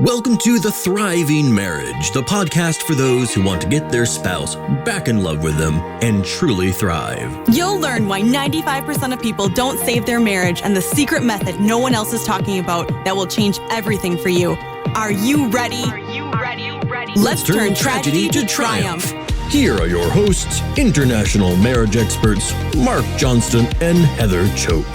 Welcome to The Thriving Marriage, the podcast for those who want to get their spouse back in love with them and truly thrive. You'll learn why 95% of people don't save their marriage and the secret method no one else is talking about that will change everything for you. Are you ready? Let's turn tragedy to triumph. Here are your hosts, international marriage experts, Marc Johnston and Heather Choate.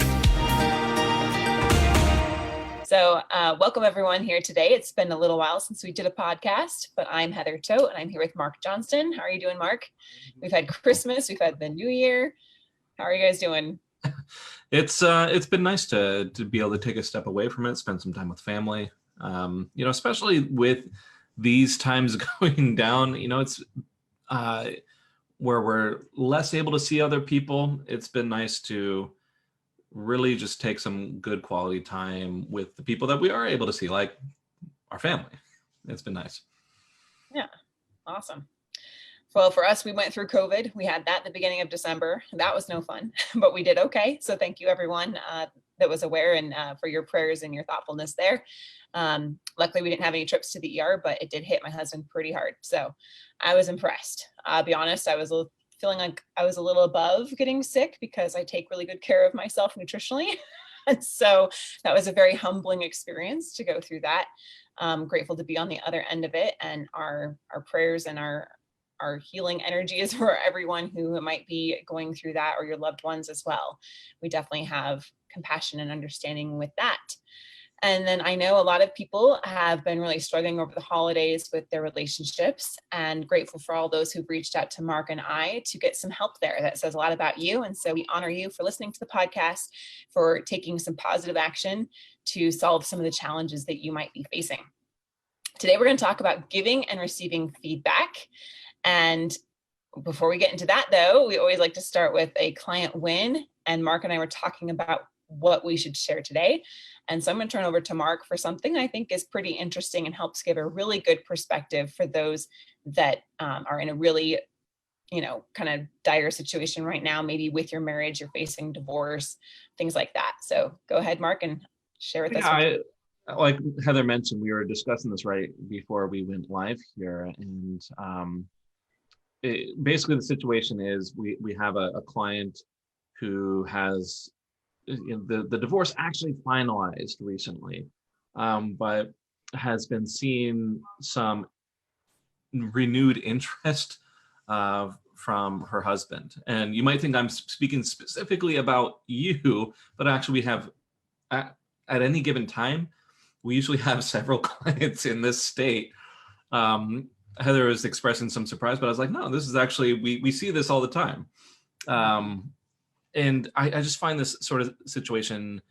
So welcome everyone here today. It's been a little while since we did a podcast, but I'm Heather Choate and I'm here with Marc Johnston. How are you doing, Marc? We've had Christmas, we've had the New Year. How are you guys doing? It's been nice to be able to take a step away from it, spend some time with family. Especially with these times going down, it's where we're less able to see other people. It's been nice to really just take some good quality time with the people that we are able to see, like our family. It's been nice. Yeah, awesome. Well, for us, we went through COVID. We had that at the beginning of December. That was no fun, but we did okay. So thank you everyone that was aware and for your prayers and your thoughtfulness there. Luckily, we didn't have any trips to the ER, but it did hit my husband pretty hard. So I was impressed. I'll be honest, I was feeling like I was a little above getting sick because I take really good care of myself nutritionally. And so that was a very humbling experience to go through that. Grateful to be on the other end of it, and our prayers and our healing energy is for everyone who might be going through that, or your loved ones as well. We definitely have compassion and understanding with that. And then I know a lot of people have been really struggling over the holidays with their relationships, and grateful for all those who've reached out to Marc and I to get some help there. That says a lot about you. And so we honor you for listening to the podcast, for taking some positive action to solve some of the challenges that you might be facing. Today, we're going to talk about giving and receiving feedback. And before we get into that, though, we always like to start with a client win. And Marc and I were talking about what we should share today. And so I'm going to turn over to Marc for something I think is pretty interesting and helps give a really good perspective for those that are in a really, kind of dire situation right now, maybe with your marriage, you're facing divorce, things like that. So go ahead, Marc, and share with us. Like Heather mentioned, we were discussing this right before we went live here. And basically the situation is we have a client who has the divorce actually finalized recently, but has been seeing some renewed interest from her husband. And you might think I'm speaking specifically about you, but actually we have, at any given time, we usually have several clients in this state. Heather was expressing some surprise, but I was like, no, this is actually, we see this all the time. And I just find this sort of situation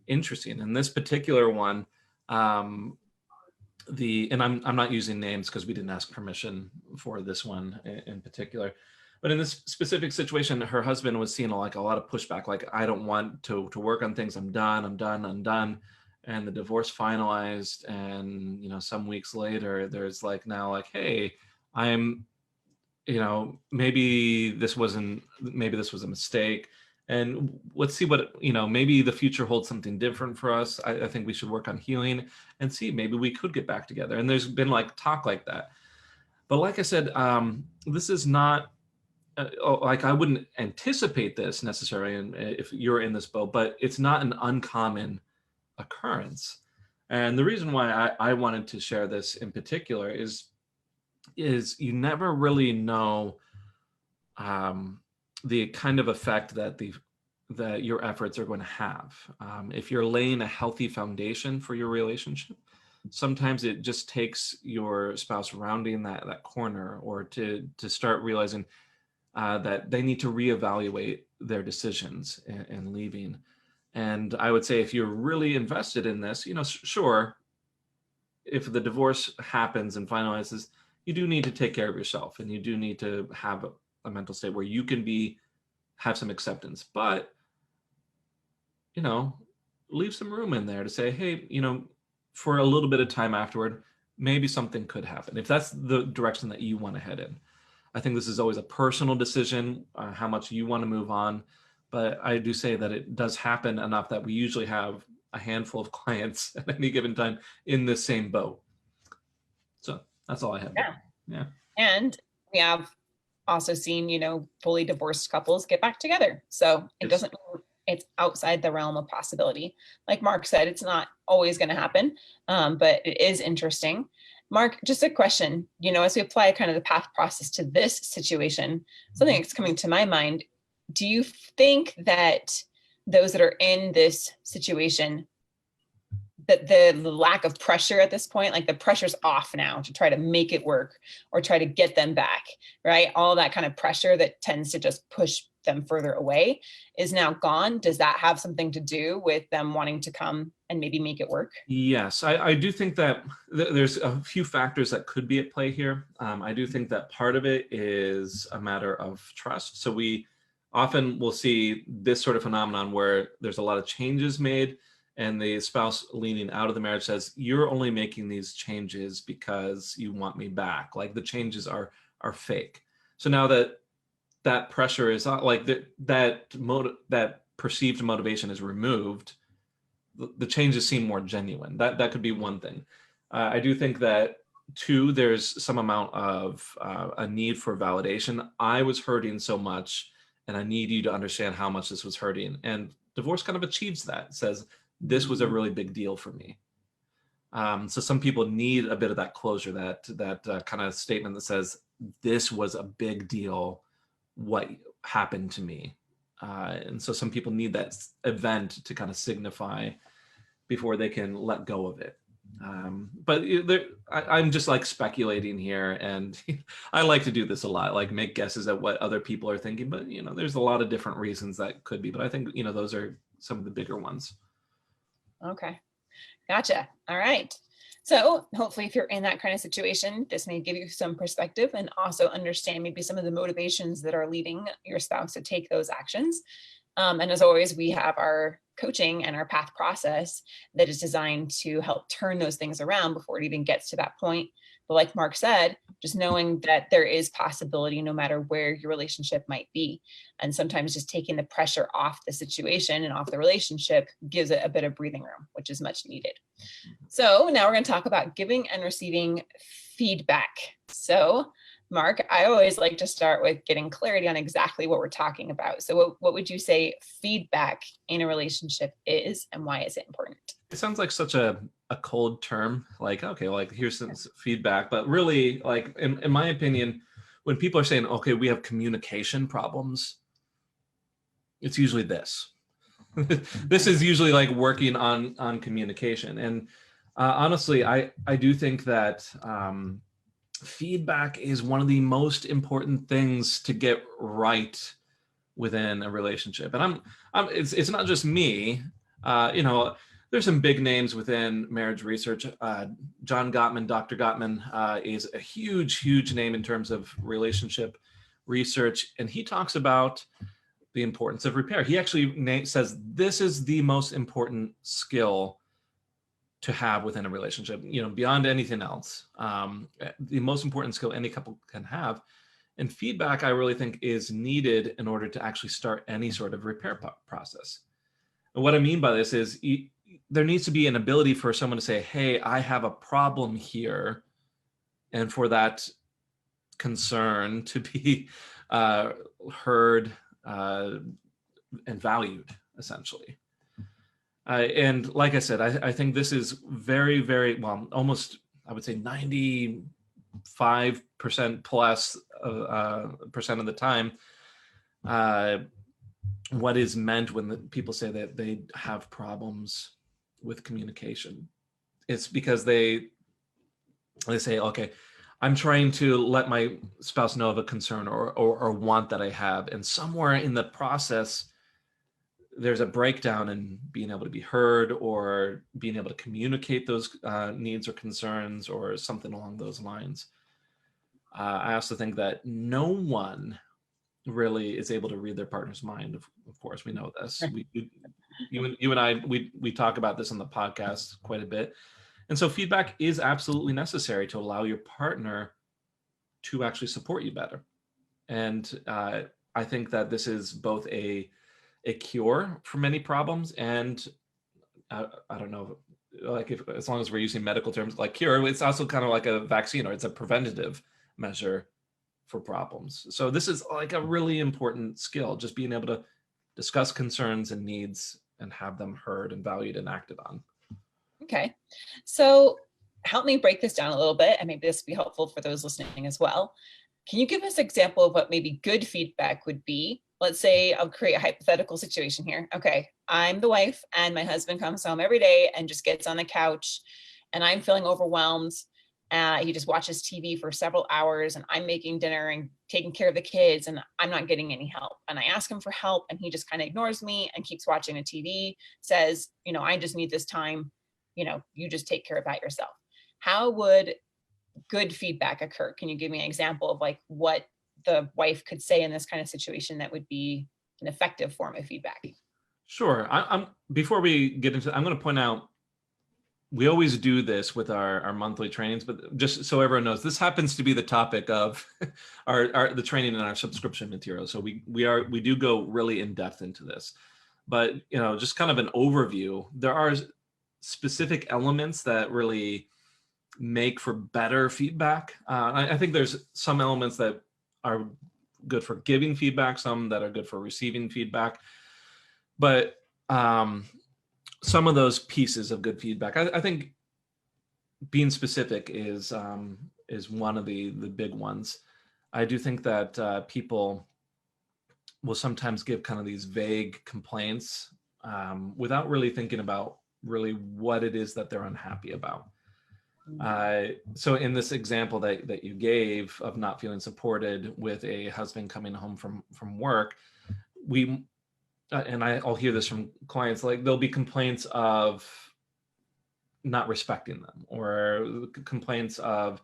interesting. And this particular one, and I'm not using names because we didn't ask permission for this one in particular. But in this specific situation, her husband was seeing a lot of pushback, like, I don't want to work on things. I'm done. And the divorce finalized. And, some weeks later, there's hey, maybe this was a mistake. And let's see what, maybe the future holds something different for us. I think we should work on healing and see, maybe we could get back together. And there's been talk like that. But like I said, this is not, I wouldn't anticipate this necessarily if you're in this boat, but it's not an uncommon occurrence. And the reason why I wanted to share this in particular is you never really know the kind of effect that your efforts are going to have. If you're laying a healthy foundation for your relationship, sometimes it just takes your spouse rounding that corner, or to start realizing that they need to reevaluate their decisions and leaving. And I would say if you're really invested in this, sure, if the divorce happens and finalizes, you do need to take care of yourself, and you do need to have a mental state where you can have some acceptance, but leave some room in there to say, hey, for a little bit of time afterward, maybe something could happen, if that's the direction that you want to head in. I think this is always a personal decision, how much you want to move on, but I do say that it does happen enough that we usually have a handful of clients at any given time in the same boat. That's all I have. Yeah. Yeah. And we have also seen, fully divorced couples get back together. So it doesn't mean it's outside the realm of possibility. Like Marc said, it's not always going to happen, but it is interesting. Marc, just a question, as we apply kind of the path process to this situation, something that's coming to my mind, do you think that those that are in this situation, that the lack of pressure at this point, like the pressure's off now to try to make it work or try to get them back, right? All that kind of pressure that tends to just push them further away is now gone. Does that have something to do with them wanting to come and maybe make it work? Yes, I do think that there's a few factors that could be at play here. I do think that part of it is a matter of trust. So we often will see this sort of phenomenon where there's a lot of changes made, and the spouse leaning out of the marriage says, you're only making these changes because you want me back. Like the changes are fake. So now that pressure is not like that perceived motivation is removed, the changes seem more genuine. That could be one thing. I do think that two, there's some amount of a need for validation. I was hurting so much and I need you to understand how much this was hurting. And divorce kind of achieves that. It says, this was a really big deal for me. So some people need a bit of that closure, that kind of statement that says, this was a big deal, what happened to me. And so some people need that event to kind of signify before they can let go of it. But I'm just like speculating here, and I like to do this a lot, like make guesses at what other people are thinking, but there's a lot of different reasons that could be, but I think those are some of the bigger ones. Okay, gotcha. All right. So hopefully if you're in that kind of situation, this may give you some perspective and also understand maybe some of the motivations that are leading your spouse to take those actions. And as always, we have our coaching and our path process that is designed to help turn those things around before it even gets to that point. But like Marc said, just knowing that there is possibility no matter where your relationship might be. And sometimes just taking the pressure off the situation and off the relationship gives it a bit of breathing room, which is much needed. So now we're going to talk about giving and receiving feedback. So Marc, I always like to start with getting clarity on exactly what we're talking about. So what would you say feedback in a relationship is, and why is it important? It sounds like such a cold term, like, okay, like here's some feedback, but really, like in my opinion, when people are saying, okay, we have communication problems, it's usually this. This is usually like working on communication. And honestly, I do think that feedback is one of the most important things to get right within a relationship. And it's not just me, there's some big names within marriage research. John Gottman, Dr. Gottman is a huge name in terms of relationship research. And he talks about the importance of repair. He actually says this is the most important skill to have within a relationship, beyond anything else. The most important skill any couple can have. And feedback, I really think, is needed in order to actually start any sort of repair process. And what I mean by this is there needs to be an ability for someone to say, hey, I have a problem here. And for that concern to be heard and valued, essentially. And like I said, I think this is very, very, well, almost, I would say 95% plus percent of the time, what is meant when people say that they have problems with communication. It's because they say, okay, I'm trying to let my spouse know of a concern or want that I have. And somewhere in the process, there's a breakdown in being able to be heard or being able to communicate those needs or concerns or something along those lines. I also think that no one really is able to read their partner's mind. Of course, we know this. You and I, we talk about this on the podcast quite a bit. And so feedback is absolutely necessary to allow your partner to actually support you better. And I think that this is both a cure for many problems, and I don't know like as long as we're using medical terms like cure, it's also kind of like a vaccine, or it's a preventative measure for problems. So this is like a really important skill, just being able to discuss concerns and needs and have them heard and valued and acted on. Okay. So help me break this down a little bit, and maybe this will be helpful for those listening as well. Can you give us an example of what maybe good feedback would be? Let's say I'll create a hypothetical situation here. Okay, I'm the wife and my husband comes home every day and just gets on the couch and I'm feeling overwhelmed. He just watches TV for several hours and I'm making dinner and taking care of the kids and I'm not getting any help. And I ask him for help and he just kind of ignores me and keeps watching a TV, says, I just need this time. You just take care of that yourself. How would good feedback occur? Can you give me an example of like what the wife could say in this kind of situation that would be an effective form of feedback? Sure. Before we get into, I'm going to point out, we always do this with our monthly trainings, but just so everyone knows, this happens to be the topic of the training in our subscription material. So we do go really in depth into this, but just kind of an overview. There are specific elements that really make for better feedback. I think there's some elements that are good for giving feedback, some that are good for receiving feedback. But some of those pieces of good feedback, I think being specific is one of the big ones. I do think that people will sometimes give kind of these vague complaints without really thinking about really what it is that they're unhappy about. So in this example that you gave of not feeling supported with a husband coming home from work, I'll hear this from clients, like there'll be complaints of not respecting them or complaints of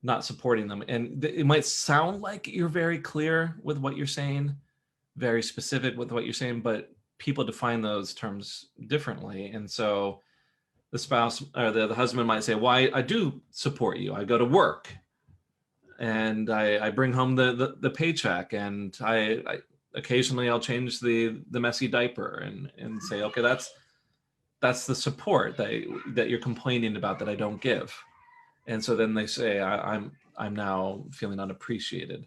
not supporting them. And it might sound like you're very clear with what you're saying, very specific with what you're saying, but people define those terms differently. And so the spouse or the husband might say, well, I do support you. I go to work and I bring home the paycheck, and I occasionally I'll change the messy diaper and say, okay, that's the support that you're complaining about that I don't give. And so then they say, I'm now feeling unappreciated.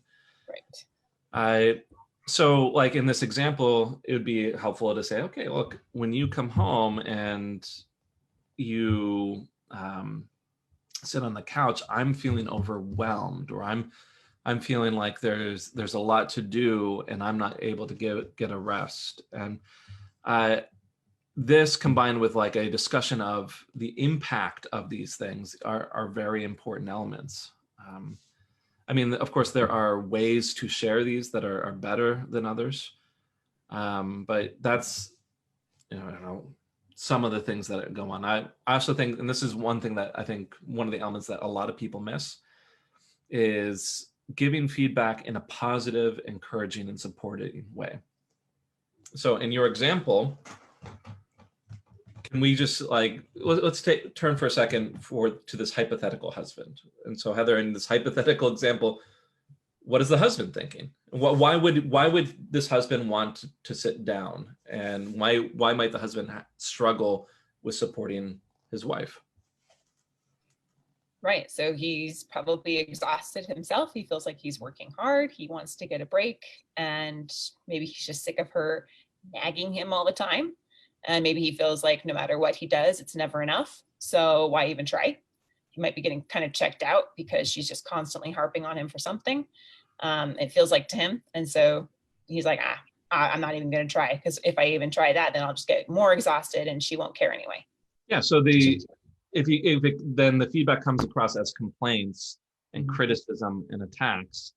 Right. So like in this example, it would be helpful to say, okay, look, when you come home and you sit on the couch, I'm feeling overwhelmed, or I'm feeling like there's a lot to do and I'm not able to get a rest. And this combined with like a discussion of the impact of these things are very important elements. I mean, of course, there are ways to share these that are better than others. But that's, I don't know, some of the things that go on. I also think, and this is one thing that I think one of the elements that a lot of people miss, is giving feedback in a positive, encouraging, and supporting way. So in your example, can we just like, let's turn for a second to this hypothetical husband. And so Heather, in this hypothetical example, what is the husband thinking? Why would this husband want to sit down? And why might the husband struggle with supporting his wife? Right. So he's probably exhausted himself. He feels like he's working hard. He wants to get a break, and maybe he's just sick of her nagging him all the time. And maybe he feels like no matter what he does, it's never enough. So why even try? He might be getting kind of checked out because she's just constantly harping on him for something. It feels like to him. And so he's like, I'm not even going to try, because if I even try that, then I'll just get more exhausted and she won't care anyway. Yeah. So then the feedback comes across as complaints and criticism and attacks,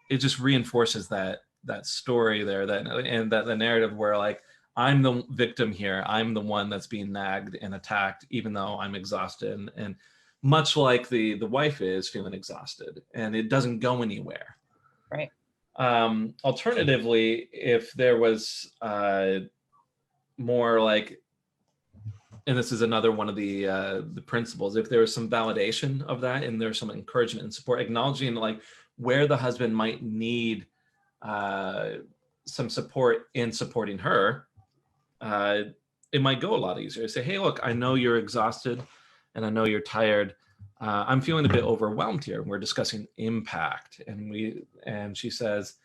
it just reinforces that story there, and the narrative where like, I'm the victim here. I'm the one that's being nagged and attacked, even though I'm exhausted. And much like the wife is feeling exhausted, and it doesn't go anywhere. Right. Alternatively, if there was more like, and this is another one of the principles, if there was some validation of that and there's some encouragement and support, acknowledging like where the husband might need some support in supporting her, it might go a lot easier. Say, hey, look, I know you're exhausted and I know you're tired. I'm feeling a bit overwhelmed here. We're discussing impact. And she says,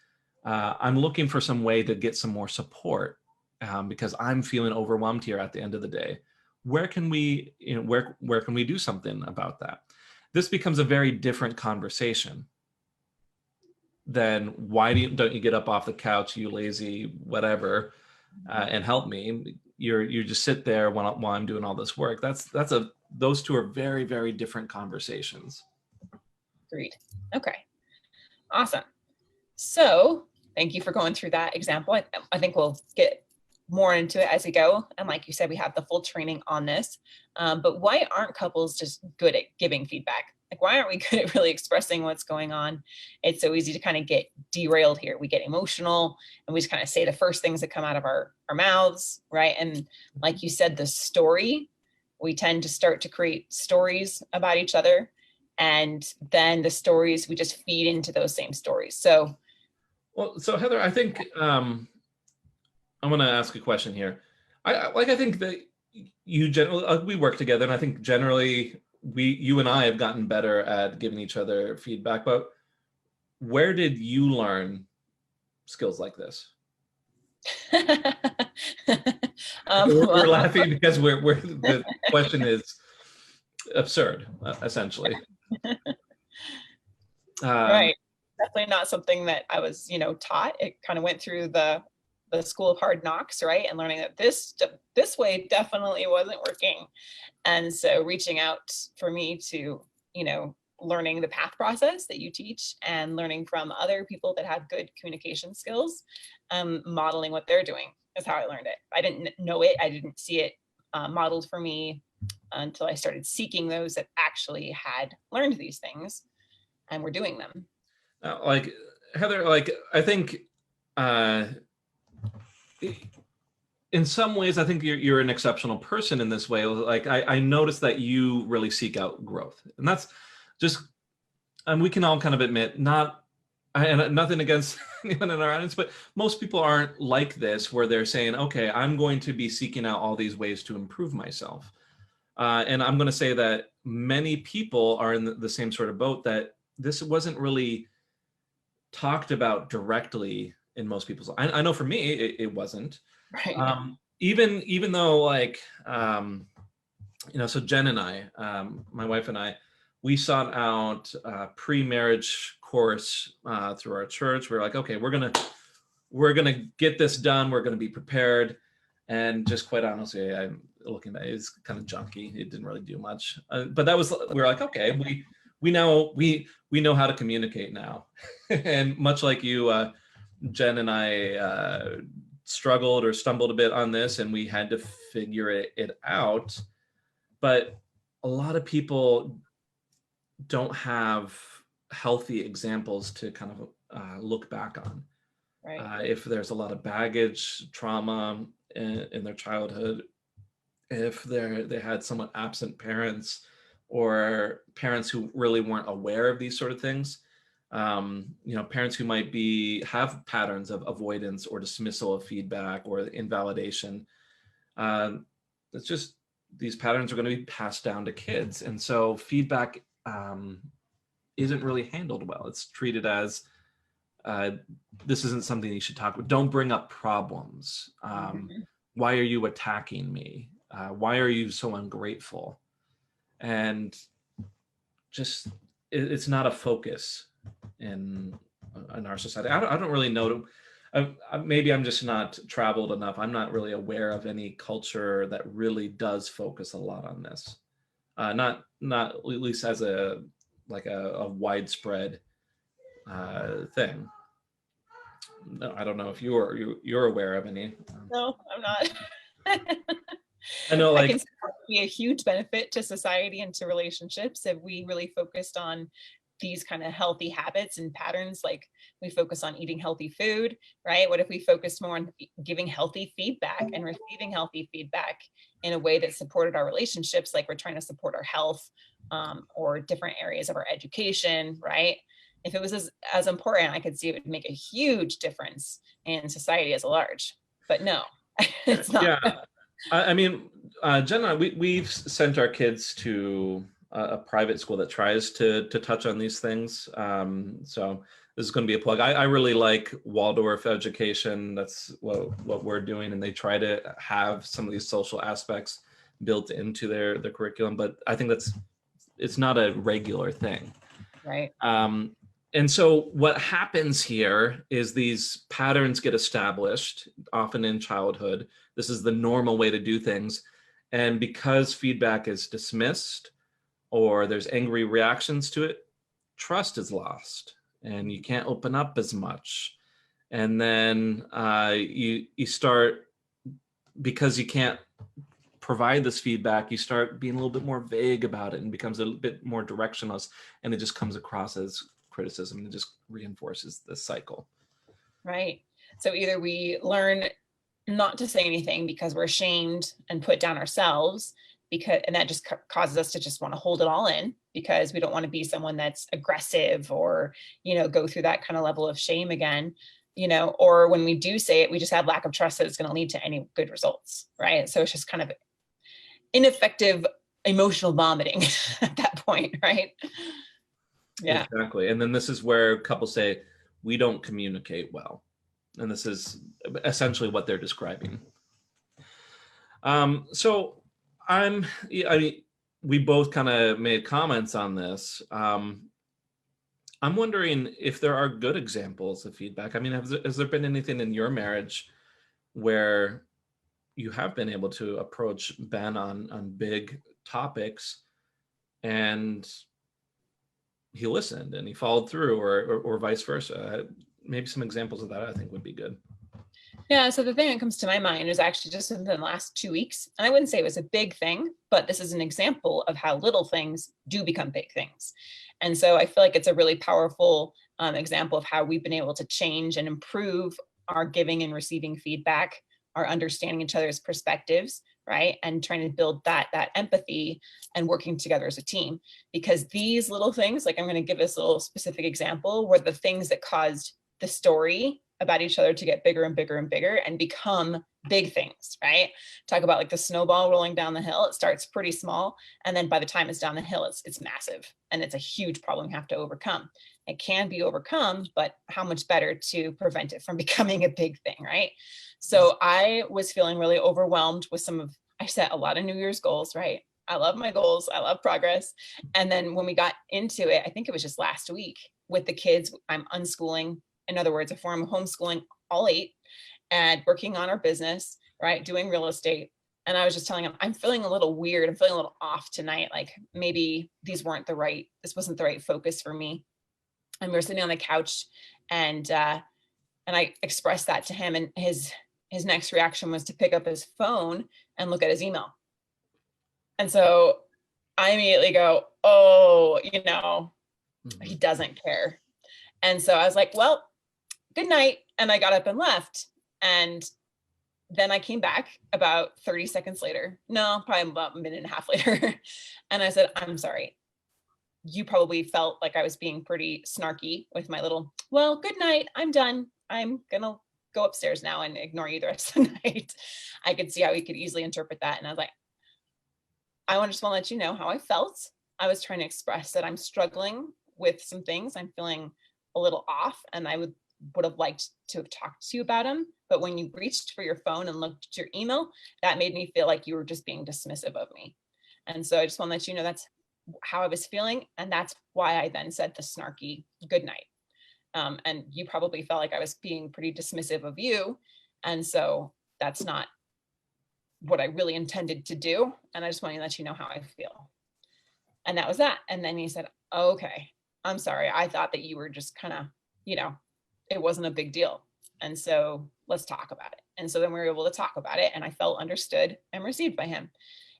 I'm looking for some way to get some more support because I'm feeling overwhelmed here at the end of the day. Where can we, where can we do something about that? This becomes a very different conversation than why don't you get up off the couch, you lazy whatever, and help me. You just sit there while I'm doing all this work. Those two are very, very different conversations. Agreed. Okay. Awesome. So thank you for going through that example. I think we'll get more into it as we go. And like you said, we have the full training on this. But why aren't couples just good at giving feedback? Like, why aren't we good at really expressing what's going on? It's so easy to kind of get derailed here. We get emotional and we just kind of say the first things that come out of our mouths, right? And like you said, the story, we tend to start to create stories about each other. And then the stories, we just feed into those same stories. So Heather, I think I'm going to ask a question here. I think that you generally, we work together, and I think generally you and I have gotten better at giving each other feedback. But where did you learn skills like this? We're laughing because the question is absurd, essentially. Right. Definitely not something that I was, taught. It kind of went through the school of hard knocks, right? And learning that this way definitely wasn't working. And so reaching out for me to, learning the path process that you teach and learning from other people that have good communication skills, modeling what they're doing is how I learned it. I didn't know it. I didn't see it modeled for me until I started seeking those that actually had learned these things and were doing them. Like Heather, I think in some ways, I think you're an exceptional person in this way. Like I noticed that you really seek out growth, and that's just, and we can all kind of admit, and nothing against anyone in our audience, but most people aren't like this, where they're saying, okay, I'm going to be seeking out all these ways to improve myself. And I'm going to say that many people are in the same sort of boat, that this wasn't really talked about directly in most people's lives. I know for me, it wasn't. Right. Even though so Jen and I, my wife and I, we sought out a pre-marriage course through our church. We were like, okay, we're gonna get this done. We're gonna be prepared. And just quite honestly, I'm looking back, it's kind of junky. It didn't really do much. But we were like, okay, we know how to communicate now. And much like you, Jen and I struggled or stumbled a bit on this, and we had to figure it out. But a lot of people don't have healthy examples to kind of look back on. Right. If there's a lot of baggage, trauma in their childhood, if they had somewhat absent parents, or parents who really weren't aware of these sort of things, parents who might have patterns of avoidance or dismissal of feedback or invalidation. It's just, these patterns are going to be passed down to kids. And so feedback isn't really handled well. It's treated as, this isn't something you should talk about. Don't bring up problems. Why are you attacking me? Why are you so ungrateful? And just, it's not a focus in our society. I don't really know. Maybe I'm just not traveled enough. I'm not really aware of any culture that really does focus a lot on this. Not at least as a widespread thing. No, I don't know if you're aware of any. No, I'm not. I know, I can see it would be a huge benefit to society and to relationships if we really focused on these kind of healthy habits and patterns. Like, we focus on eating healthy food, right? What if we focused more on giving healthy feedback and receiving healthy feedback in a way that supported our relationships, like we're trying to support our health, or different areas of our education, right? If it was as important, I could see it would make a huge difference in society as a large. But no, it's not. Yeah. I mean, Jenna, we've sent our kids to a private school that tries to touch on these things. So this is going to be a plug. I really like Waldorf education. That's what we're doing, and they try to have some of these social aspects built into their curriculum. But I think it's not a regular thing. Right. And so what happens here is these patterns get established, often in childhood. This is the normal way to do things. And because feedback is dismissed or there's angry reactions to it, trust is lost and you can't open up as much. And then you start, because you can't provide this feedback, you start being a little bit more vague about it and becomes a little bit more directionless, and it just comes across as criticism and it just reinforces the cycle. Right. So either we learn not to say anything because we're ashamed and put down ourselves, and that just causes us to just want to hold it all in because we don't want to be someone that's aggressive or, go through that kind of level of shame again, or when we do say it, we just have lack of trust that it's going to lead to any good results. Right. So it's just kind of ineffective emotional vomiting at that point. Right. Yeah, exactly. And then this is where couples say, we don't communicate well. And this is essentially what they're describing. So we both kind of made comments on this. I'm wondering if there are good examples of feedback. I mean, has there been anything in your marriage where you have been able to approach Ben on big topics and he listened and he followed through, or vice versa? Maybe some examples of that I think would be good. Yeah. So the thing that comes to my mind is actually just in the last 2 weeks. And I wouldn't say it was a big thing, but this is an example of how little things do become big things. And so I feel like it's a really powerful example of how we've been able to change and improve our giving and receiving feedback, our understanding each other's perspectives, right? And trying to build that empathy and working together as a team. Because these little things, like I'm going to give this little specific example, were the things that caused the story about each other to get bigger and bigger and bigger and become big things, right? Talk about like the snowball rolling down the hill. It starts pretty small. And then by the time it's down the hill, it's massive. And it's a huge problem you have to overcome. It can be overcome, but how much better to prevent it from becoming a big thing, right? So I was feeling really overwhelmed with I set a lot of New Year's goals, right? I love my goals. I love progress. And then when we got into it, I think it was just last week with the kids, I'm unschooling. In other words, a form of homeschooling all 8 and working on our business, right? Doing real estate. And I was just telling him, I'm feeling a little weird. I'm feeling a little off tonight. Like maybe this wasn't the right focus for me. And we were sitting on the couch and I expressed that to him, and his next reaction was to pick up his phone and look at his email. And so I immediately go, oh, he doesn't care. And so I was like, well, good night. And I got up and left. And then I came back about 30 seconds later. No, probably about a minute and a half later. And I said, I'm sorry. You probably felt like I was being pretty snarky with my little, well, good night. I'm done. I'm going to go upstairs now and ignore you the rest of the night. I could see how he could easily interpret that. And I was like, I just want to let you know how I felt. I was trying to express that I'm struggling with some things. I'm feeling a little off, and I would have liked to have talked to you about them. But when you reached for your phone and looked at your email, that made me feel like you were just being dismissive of me. And so I just want to let you know that's how I was feeling. And that's why I then said the snarky good night. And you probably felt like I was being pretty dismissive of you. And so that's not what I really intended to do. And I just want to let you know how I feel. And that was that. And then he said, okay, I'm sorry. I thought that you were just kind of, it wasn't a big deal. And so let's talk about it. And so then we were able to talk about it, and I felt understood and received by him.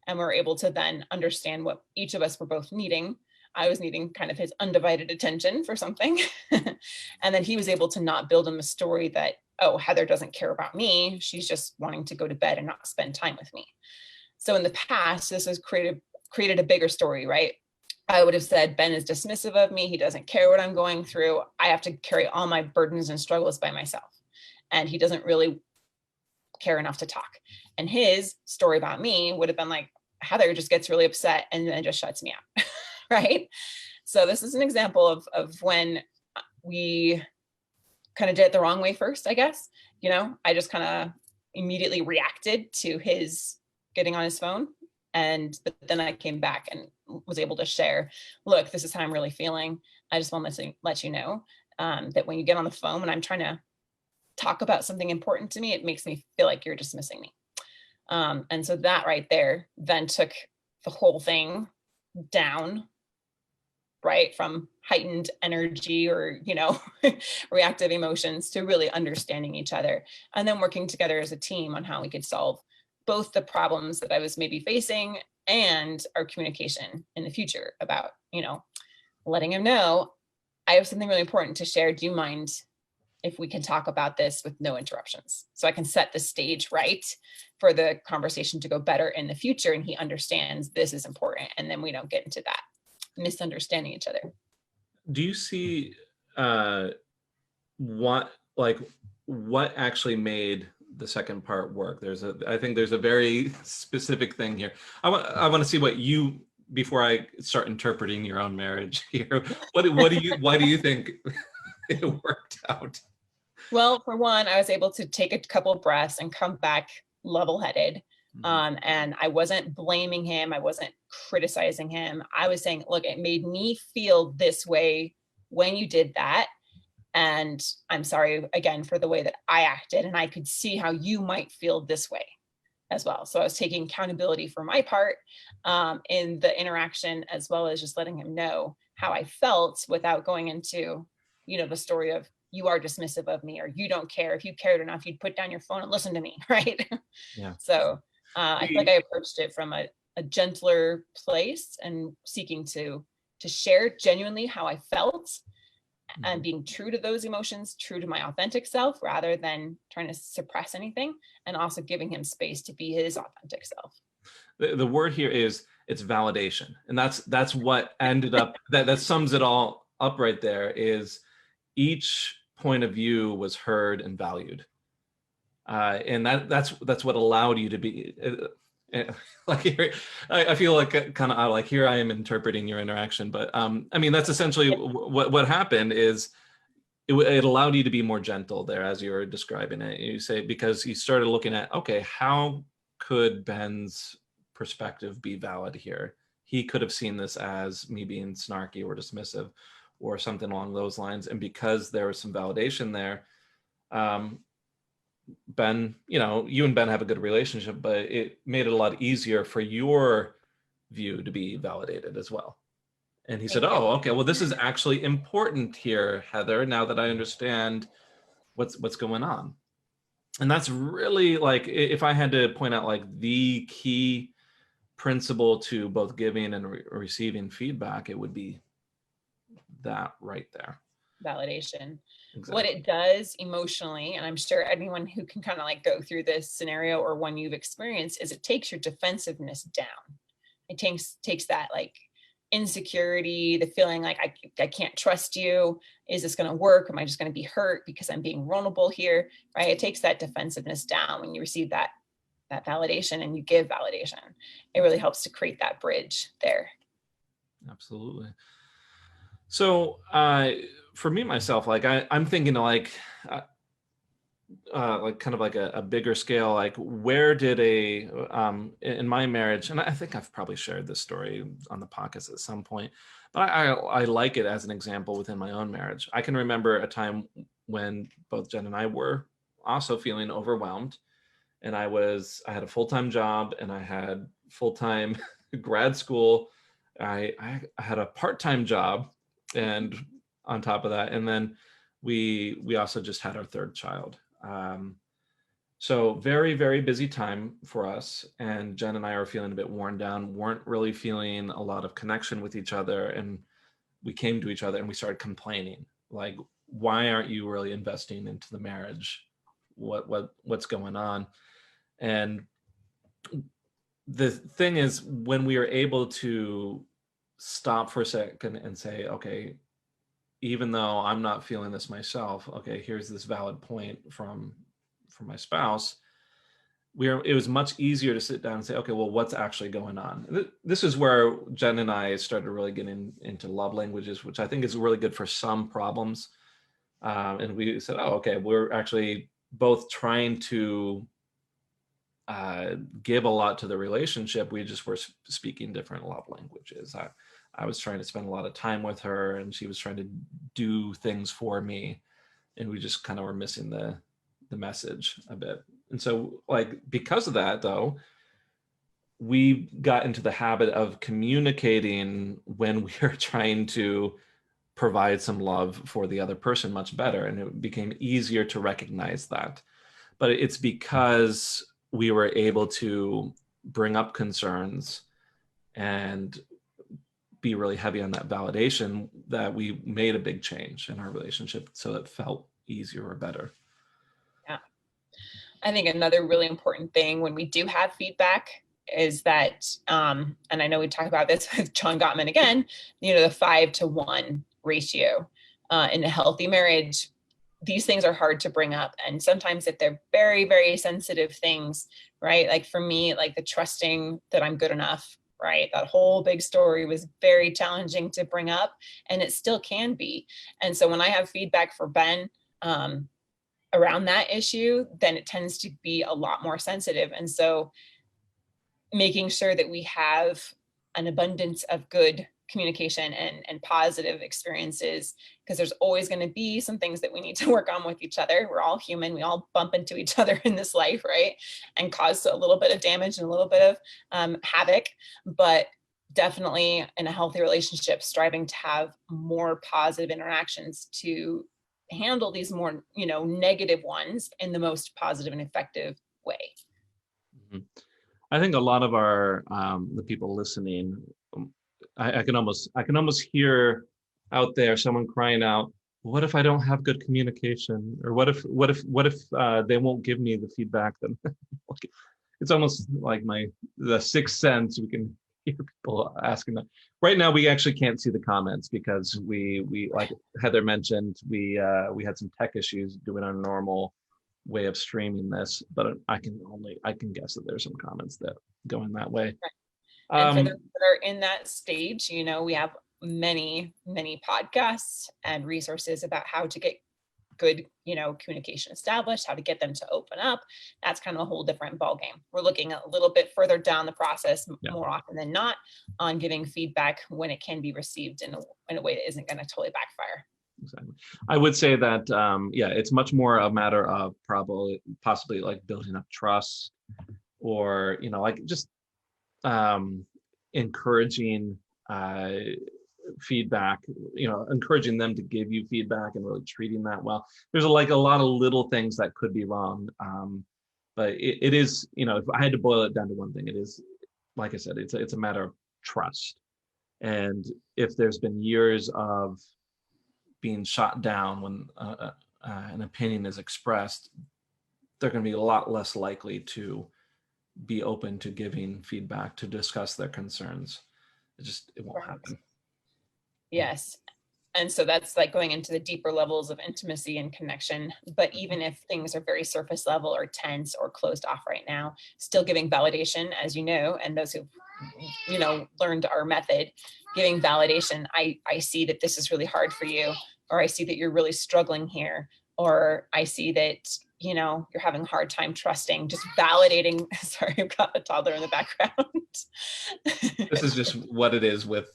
And we were able to then understand what each of us were both needing. I was needing kind of his undivided attention for something. And then he was able to not build him a story that, oh, Heather doesn't care about me. She's just wanting to go to bed and not spend time with me. So in the past, this has created a bigger story, right? I would have said, Ben is dismissive of me. He doesn't care what I'm going through. I have to carry all my burdens and struggles by myself. And he doesn't really care enough to talk. And his story about me would have been like, Heather just gets really upset and then just shuts me out. Right. So this is an example of when we kind of did it the wrong way first, I guess. I just kind of immediately reacted to his getting on his phone. But then I came back and was able to share, look, this is how I'm really feeling. I just want to let you know that when you get on the phone, when I'm trying to talk about something important to me, it makes me feel like you're dismissing me. And so that right there then took the whole thing down, right? From heightened energy or, reactive emotions to really understanding each other, and then working together as a team on how we could solve both the problems that I was maybe facing and our communication in the future about, letting him know, I have something really important to share. Do you mind if we can talk about this with no interruptions? So I can set the stage right for the conversation to go better in the future. And he understands this is important. And then we don't get into that misunderstanding each other. Do you see what actually made the second part work? I think there's a very specific thing here. I want to see what you, before I start interpreting your own marriage here, why do you think it worked out? Well, for one, I was able to take a couple of breaths and come back level-headed. And I wasn't blaming him. I wasn't criticizing him. I was saying, look, it made me feel this way when you did that. And I'm sorry again for the way that I acted. And I could see how you might feel this way as well. So I was taking accountability for my part in the interaction, as well as just letting him know how I felt without going into, the story of, you are dismissive of me, or you don't care. If you cared enough, you'd put down your phone and listen to me. Right. Yeah. So I feel like I approached it from a gentler place and seeking to share genuinely how I felt and being true to those emotions, true to my authentic self, rather than trying to suppress anything, and also giving him space to be his authentic self. The word here is, it's validation. And that's what ended up, that sums it all up right there, is each point of view was heard and valued. And that's what allowed you to be like here. I feel like kind of like here I am interpreting your interaction, but I mean, that's essentially what happened is it allowed you to be more gentle there as you were describing it. You say, because you started looking at, okay, how could Ben's perspective be valid here? He could have seen this as me being snarky or dismissive or something along those lines. And because there was some validation there, Ben, you and Ben have a good relationship, but it made it a lot easier for your view to be validated as well. And he said, oh, okay, well, this is actually important here, Heather, now that I understand what's going on. And that's really, like, if I had to point out like the key principle to both giving and receiving feedback, it would be that right there. Validation. Exactly. What it does emotionally, and I'm sure anyone who can kind of like go through this scenario or one you've experienced, is it takes your defensiveness down. It takes that like insecurity, the feeling like I can't trust you. Is this going to work? Am I just going to be hurt because I'm being vulnerable here? Right? It takes that defensiveness down when you receive that validation and you give validation. It really helps to create that bridge there. Absolutely. So for me, myself, like I'm thinking like kind of like a bigger scale, like where did in my marriage, and I think I've probably shared this story on the podcast at some point, but I like it as an example within my own marriage. I can remember a time when both Jen and I were also feeling overwhelmed, and I had a full-time job and I had full-time grad school. I had a part-time job, and on top of that, and then we also just had our third child. So very, very busy time for us. And Jen and I were feeling a bit worn down, weren't really feeling a lot of connection with each other. And we came to each other and we started complaining, like, why aren't you really investing into the marriage? What's going on? And the thing is, when we are able to stop for a second and say, okay, even though I'm not feeling this myself, okay, here's this valid point from my spouse, it was much easier to sit down and say, okay, well, what's actually going on? This is where Jen and I started really getting into love languages, which I think is really good for some problems. And we said, oh, okay, we're actually both trying to give a lot to the relationship. We just were speaking different love languages. I was trying to spend a lot of time with her, and she was trying to do things for me, and we just kind of were missing the message a bit. And so, like, because of that, though, we got into the habit of communicating when we were trying to provide some love for the other person much better, and it became easier to recognize that. But it's because we were able to bring up concerns and be really heavy on that validation that we made a big change in our relationship, so it felt easier or better. Yeah. I think another really important thing when we do have feedback is that, and I know we talk about this with John Gottman again, the 5-to-1 ratio in a healthy marriage. These things are hard to bring up. And sometimes if they're very, very sensitive things, right? Like for me, like the trusting that I'm good enough, right? That whole big story was very challenging to bring up, and it still can be. And so when I have feedback for Ben around that issue, then it tends to be a lot more sensitive. And so making sure that we have an abundance of good communication and positive experiences, because there's always going to be some things that we need to work on with each other. We're all human. We all bump into each other in this life, right? And cause a little bit of damage and a little bit of havoc, but definitely in a healthy relationship, striving to have more positive interactions to handle these more, negative ones in the most positive and effective way. Mm-hmm. I think a lot of our the people listening, I can almost hear out there someone crying out, "What if I don't have good communication? Or what if they won't give me the feedback?" Then it's almost like the sixth sense. We can hear people asking that. Right now, we actually can't see the comments because we like Heather mentioned, we had some tech issues doing our normal way of streaming this, but I can guess that there's some comments that go in that way. And for those that are in that stage, we have many podcasts and resources about how to get good, communication established, how to get them to open up. That's kind of a whole different ballgame. We're looking a little bit further down the process, more often than not, on giving feedback when it can be received in a way that isn't going to totally backfire. Exactly. I would say that, it's much more a matter of possibly like building up trust, or, like just encouraging feedback, encouraging them to give you feedback and really treating that well. There's a lot of little things that could be wrong. But it is, if I had to boil it down to one thing, it is, like I said, it's a matter of trust. And if there's been years of being shot down when an opinion is expressed, they're going to be a lot less likely to be open to giving feedback, to discuss their concerns. It won't happen. Yes. And so that's like going into the deeper levels of intimacy and connection. But even if things are very surface level or tense or closed off right now, still giving validation, as you know, and those who've, learned our method, giving validation. I see that this is really hard for you, or I see that you're really struggling here, or I see that, you're having a hard time trusting, just validating. Sorry, I've got a toddler in the background. This is just what it is with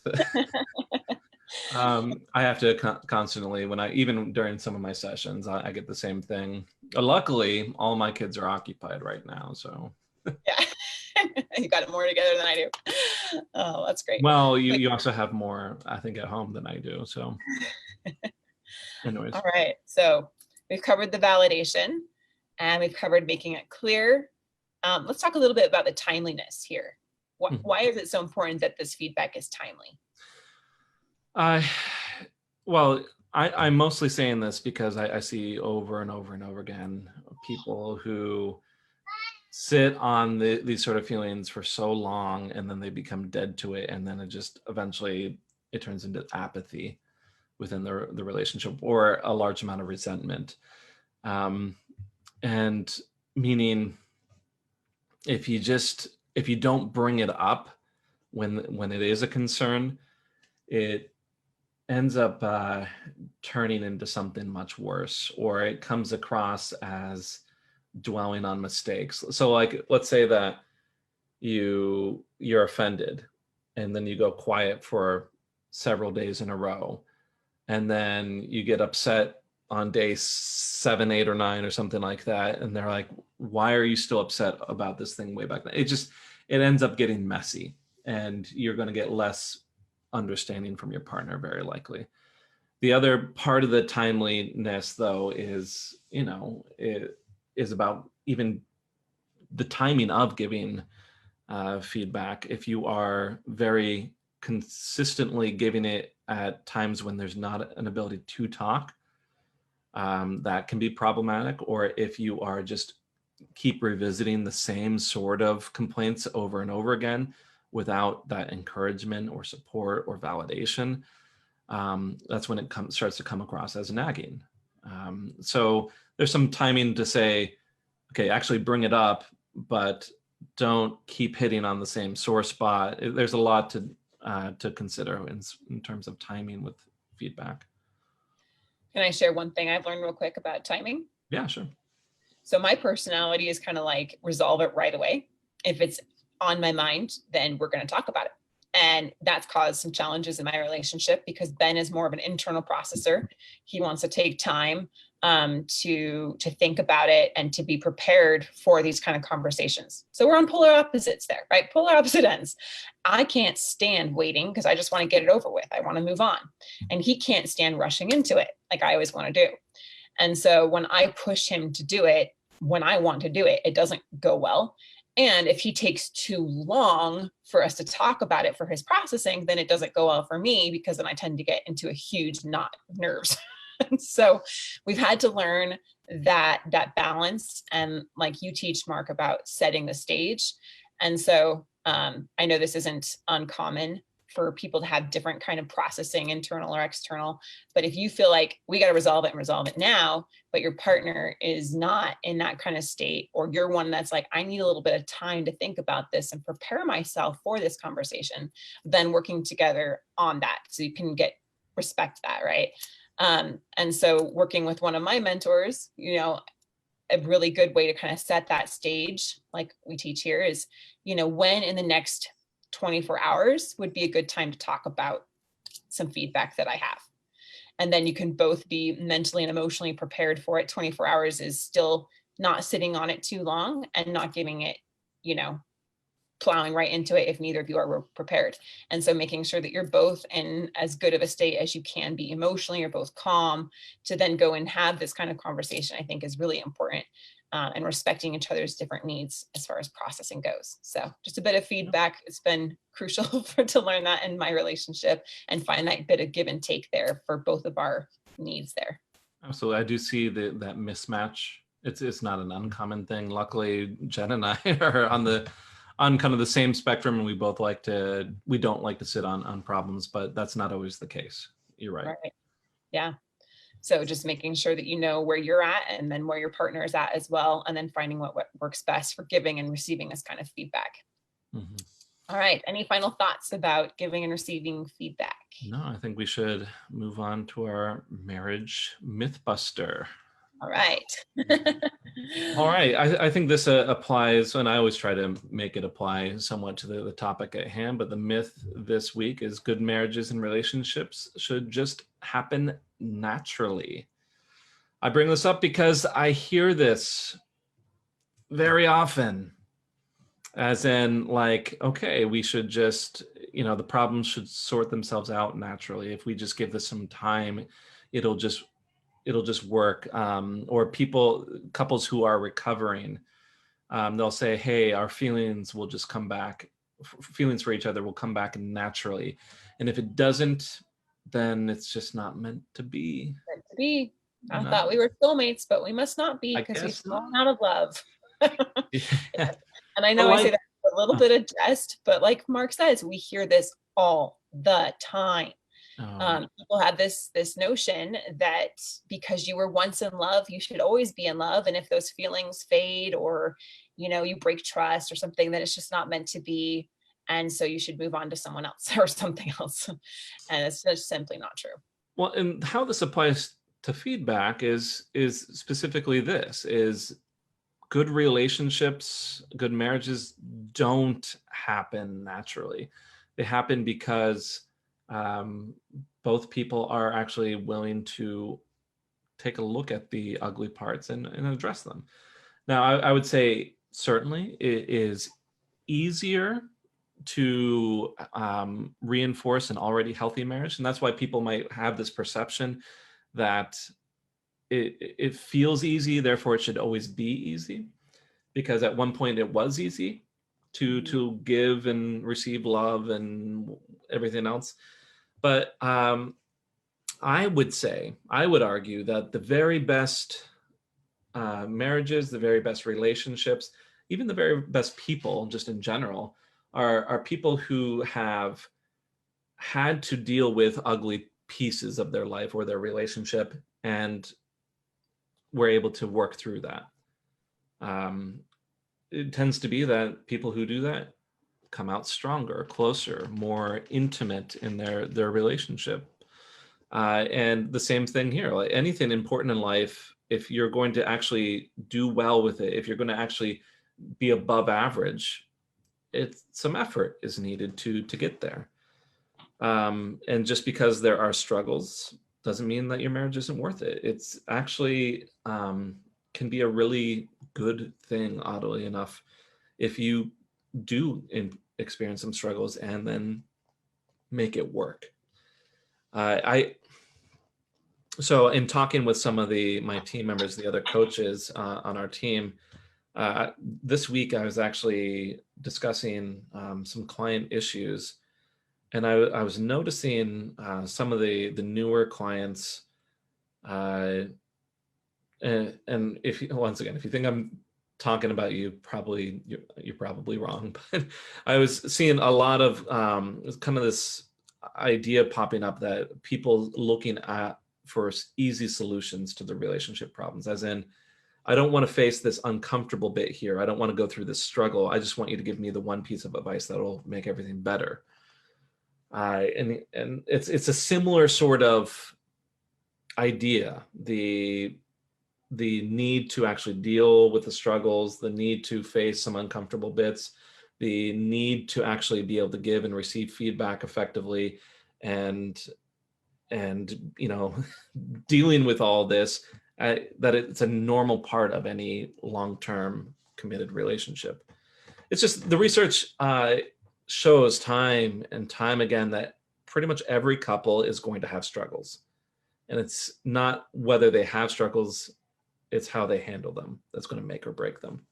I have to constantly, even during some of my sessions, I get the same thing. Luckily, all my kids are occupied right now, so. Yeah, you got it more together than I do. Oh, that's great. Well, you also have more, I think, at home than I do, so. Anyways. All right, so we've covered the validation, and we've covered making it clear. Let's talk a little bit about the timeliness here. Why is it so important that this feedback is timely? I'm mostly saying this because I see over and over and over again people who sit on these sort of feelings for so long, and then they become dead to it, and then it just eventually it turns into apathy within the relationship, or a large amount of resentment. And meaning, if you don't bring it up when it is a concern, it ends up turning into something much worse, or it comes across as dwelling on mistakes. So like, let's say that you're offended, and then you go quiet for several days in a row, and then you get upset on day 7, 8, or 9 or something like that, and they're like, why are you still upset about this thing way back then? It ends up getting messy, and you're going to get less understanding from your partner, very likely. The other part of the timeliness, though, is, it is about even the timing of giving feedback. If you are very consistently giving it at times when there's not an ability to talk, that can be problematic. Or if you are just keep revisiting the same sort of complaints over and over again without that encouragement or support or validation, that's when it starts to come across as nagging. So there's some timing to say, okay, actually bring it up, but don't keep hitting on the same sore spot. There's a lot to consider in terms of timing with feedback. Can I share one thing I've learned real quick about timing? Yeah, sure. So my personality is kind of like resolve it right away. If it's on my mind, then we're going to talk about it. And that's caused some challenges in my relationship because Ben is more of an internal processor. He wants to take time to think about it and to be prepared for these kind of conversations. So we're on polar opposites there, right? Polar opposite ends. I can't stand waiting because I just want to get it over with. I want to move on. And he can't stand rushing into it like I always want to do. And so when I push him to do it, when I want to do it, it doesn't go well. And if he takes too long for us to talk about it for his processing, then it doesn't go well for me because then I tend to get into a huge knot of nerves. So we've had to learn that balance, and like you teach, Marc, about setting the stage. And so I know this isn't uncommon for people to have different kind of processing, internal or external. But if you feel like we got to resolve it now, but your partner is not in that kind of state, or you're one that's like, I need a little bit of time to think about this and prepare myself for this conversation, then working together on that so you can respect that, right? And so working with one of my mentors, a really good way to kind of set that stage, like we teach here, is, when in the next 24 hours would be a good time to talk about some feedback that I have. And then you can both be mentally and emotionally prepared for it. 24 hours is still not sitting on it too long and not giving it, plowing right into it if neither of you are prepared. And so making sure that you're both in as good of a state as you can be emotionally, you're both calm to then go and have this kind of conversation, I think is really important. And respecting each other's different needs as far as processing goes. So just a bit of feedback. It's been crucial to learn that in my relationship and find that bit of give and take there for both of our needs there. Absolutely. I do see that mismatch. It's not an uncommon thing. Luckily, Jen and I are on kind of the same spectrum, and we don't like to sit on problems, but that's not always the case. You're right. Yeah. So just making sure that you know where you're at and then where your partner is at as well. And then finding what works best for giving and receiving this kind of feedback. Mm-hmm. All right. Any final thoughts about giving and receiving feedback? No, I think we should move on to our marriage Mythbuster. All right. All right. I think this applies, and I always try to make it apply somewhat to the topic at hand, but the myth this week is good marriages and relationships should just happen naturally. I bring this up because I hear this very often, as in like, okay, we should just, the problems should sort themselves out naturally. If we just give this some time, it'll just work. Or couples who are recovering, they'll say, hey, our feelings will just come back. Feelings for each other will come back naturally. And if it doesn't, then it's just not meant to be. Meant to be. I thought we were soulmates, but we must not be because we've fallen out of love. Yeah. And I know I say that with a little bit of jest, but like Marc says, we hear this all the time. People have this notion that because you were once in love, you should always be in love. And if those feelings fade, or, you break trust or something, then it's just not meant to be. And so you should move on to someone else or something else. And it's just simply not true. Well, and how this applies to feedback is specifically this: is good relationships, good marriages don't happen naturally. They happen because both people are actually willing to take a look at the ugly parts and address them. Now, I would say certainly it is easier to reinforce an already healthy marriage. And that's why people might have this perception that it feels easy, therefore it should always be easy, because at one point it was easy to give and receive love and everything else. But I would argue that the very best marriages, the very best relationships, even the very best people just in general are people who have had to deal with ugly pieces of their life or their relationship and were able to work through that. It tends to be that people who do that come out stronger, closer, more intimate in their relationship. And the same thing here, like anything important in life, if you're going to actually do well with it, if you're going to actually be above average, some effort is needed to get there. And just because there are struggles doesn't mean that your marriage isn't worth it. It's actually can be a really good thing, oddly enough, if you do experience some struggles and then make it work. So in talking with some of my team members, the other coaches on our team, this week I was actually discussing some client issues, and I was noticing some of the newer clients, and if once again, if you think I'm talking about you, you're probably wrong. But I was seeing a lot of kind of this idea popping up that people looking for easy solutions to the relationship problems, as in, I don't want to face this uncomfortable bit here. I don't want to go through this struggle. I just want you to give me the one piece of advice that will make everything better. And it's a similar sort of idea. The need to actually deal with the struggles, the need to face some uncomfortable bits, the need to actually be able to give and receive feedback effectively, and dealing with all this, that it's a normal part of any long-term committed relationship. It's just the research shows time and time again that pretty much every couple is going to have struggles. And it's not whether they have struggles, it's how they handle them that's going to make or break them.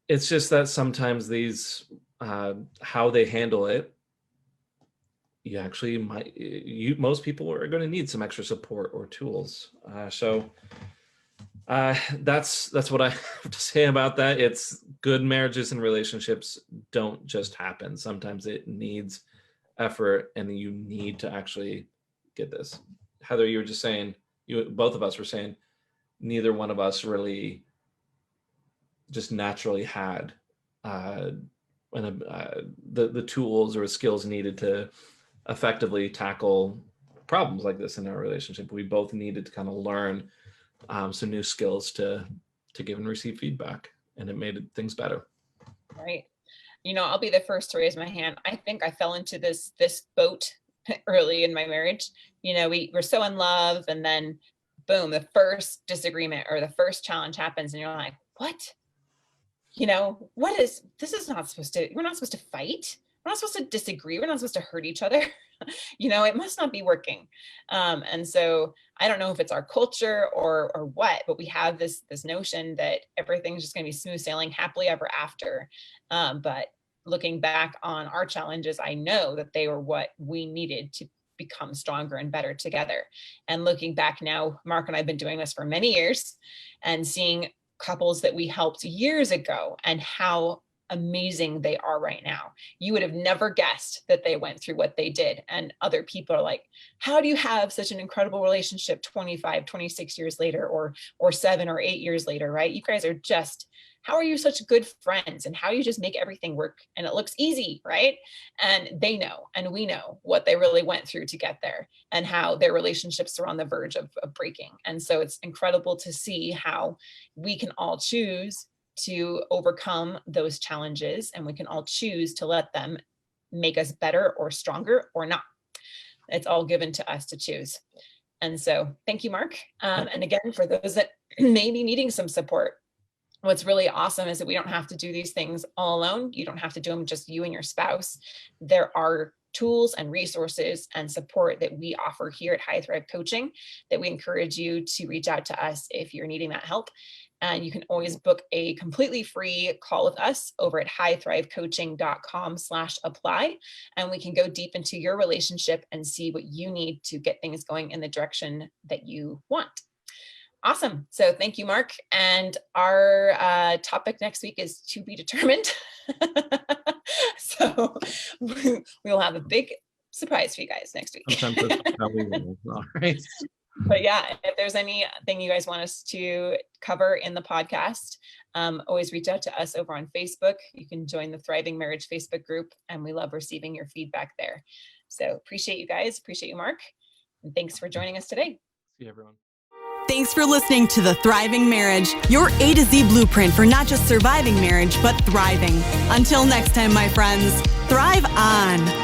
It's just that sometimes these, how they handle it, most people are going to need some extra support or tools. So that's what I have to say about that. It's good marriages and relationships don't just happen. Sometimes it needs effort, and you need to actually get this. Heather, you were just saying, both of us were saying, neither one of us really just naturally had the tools or skills needed to effectively tackle problems like this in our relationship. We both needed to kind of learn some new skills to give and receive feedback, and it made things better. Right. I'll be the first to raise my hand. I think I fell into this boat early in my marriage. We were so in love, and then boom, the first disagreement or the first challenge happens, and you're like, what? This is not supposed to, we're not supposed to fight. We're not supposed to disagree. We're not supposed to hurt each other. It must not be working. And so I don't know if it's our culture or what, but we have this notion that everything's just going to be smooth sailing, happily ever after. But looking back on our challenges, I know that they were what we needed to become stronger and better together. And looking back now, Marc and I have been doing this for many years, and seeing couples that we helped years ago and how amazing they are right now. You would have never guessed that they went through what they did. And other people are like, how do you have such an incredible relationship 25, 26 years later, or 7 or 8 years later, right? You guys are just, how are you such good friends, and how you just make everything work and it looks easy, right? And they know, and we know what they really went through to get there, and how their relationships are on the verge of breaking. And so it's incredible to see how we can all choose to overcome those challenges, and we can all choose to let them make us better or stronger or not. It's all given to us to choose. And so thank you, Marc. And again, for those that may be needing some support, what's really awesome is that we don't have to do these things all alone. You don't have to do them just you and your spouse. There are tools and resources and support that we offer here at High Thrive Coaching that we encourage you to reach out to us if you're needing that help. And you can always book a completely free call with us over at highthrivecoaching.com/apply. And we can go deep into your relationship and see what you need to get things going in the direction that you want. Awesome. So thank you, Marc. And our topic next week is to be determined. So we'll have a big surprise for you guys next week. All right. But yeah, if there's anything you guys want us to cover in the podcast, always reach out to us over on Facebook. You can join the Thriving Marriage Facebook group, and we love receiving your feedback there. So appreciate you guys. Appreciate you, Marc. And thanks for joining us today. See you, everyone. Thanks for listening to The Thriving Marriage, your A to Z blueprint for not just surviving marriage, but thriving. Until next time, my friends, thrive on.